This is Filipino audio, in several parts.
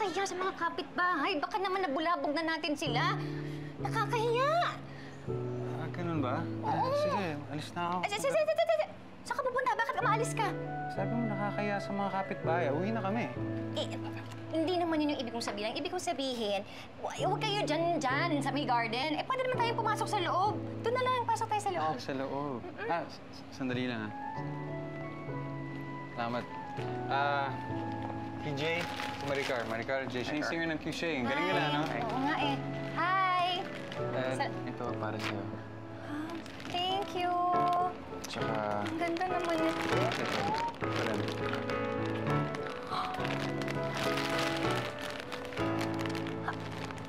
nakakahiya sa mga kapitbahay. Baka naman nabulabog na natin sila. Nakakahiya. Ganun ba? Sige, alis na ako. Saan ka pupunta? Bakit umaalis ka? Sabi mo nakakahiya sa mga kapitbahay. Uwi na kami. Hindi naman yun yung ibig kong sabihin. Ang ibig kong sabihin, huwag kayo dyan sa may garden. Pwede naman tayong pumasok sa loob. Doon na lang, pasok tayo sa loob. Sa loob. Sandali lang, ha? Salamat. PJ, Maricar, Jay. Siya yung singer ng QC. Ang galing nila, no? Oo nga eh. Hi! Ito, para sa'yo. Thank you. Tsaka... Ang ganda naman ito. Ito, parang...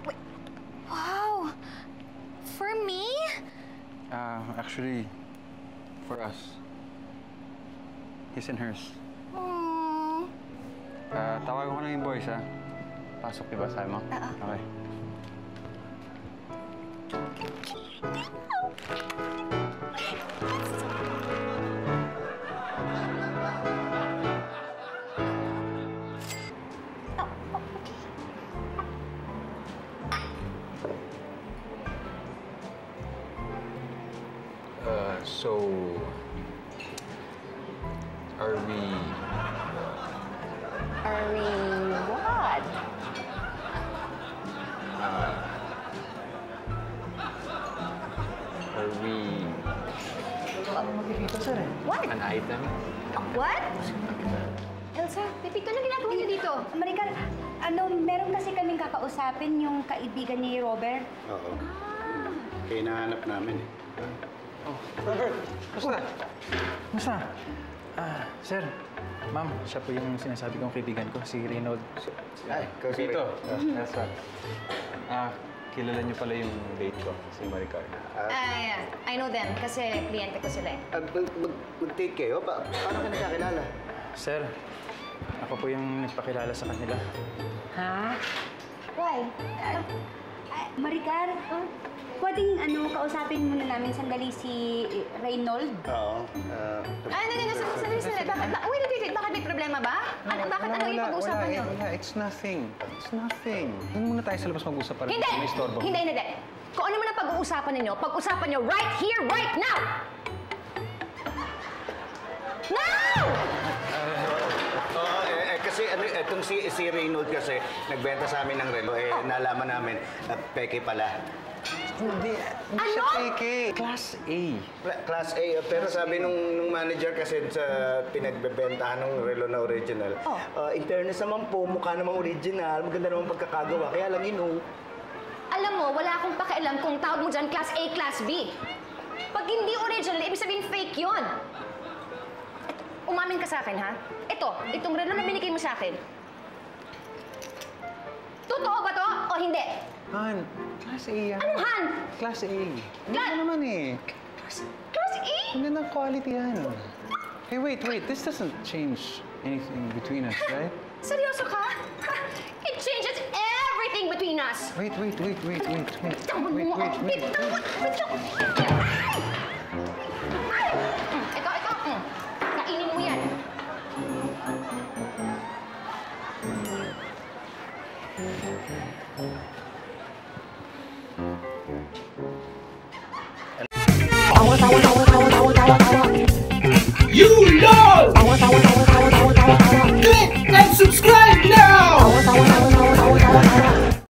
Wait. Wow! For me? Actually, for us. His and hers. Aww. Tawagan ko na yung boys, ha? Pasok, diba, sabi mo? Okay. So, are we what? Are we... What? An item? What? Elsa, Pepito, ano ginagawa niyo dito? Maricar, meron kasi kaming kakausapin yung kaibigan ni Robert. Oo. Kaya hinahanap namin eh. Robert! Kumusta? Sir, ma'am, siya po yung sinasabi kong kaibigan ko, si Reynold. Ay, ikaw si Pito. That's right. Kilala niyo pala yung date ko, si Maricar. Yeah. I know them kasi kliyente ko sila eh. Mag-take kayo? Paano ka nakakilala? Sir, ako po yung nagpakilala sa kanila. Ha? Why? Maricar, pwedeng kausapin muna namin sandali si Reynold? Oo. Sandali. Wait. Bakit may problema ba? Bakit ano yung pag-uusapan niyo? Wala, it's nothing. It's nothing. Doon muna tayo sa labas mag-usap para Hindi! may istorbo. Hindi. Kung ano man ang pag-uusapan ninyo, pag-usapan niyo right here, right now! Now! Kasi itong si Reynold kasi nagbenta sa amin ng relo, nalaman namin, peke pala. Hindi siya peke. Class A. Class A, pero sabi nung manager kasi sa pinagbebentahan ng relo na original, in fairness naman po, mukha namang original, maganda naman pagkakagawa, kaya lang Alam mo, wala akong pakialam kung tawag mo dyan Class A, Class B. Pag hindi original, ibig sabihin fake yun. Umamin ka sa akin, ha? Itong relo na binigay mo sa akin. Totoo ba to o hindi? Han, Class A yan. Anong Han? Class A. Ano naman eh. Class A? Ang gandang quality yan. Hey, wait. This doesn't change anything between us, right? Seryoso ka? It changes everything between us. Wait. Bitawan mo ako. Bitawan! Ito. Kainin mo yan. You know! Click and subscribe!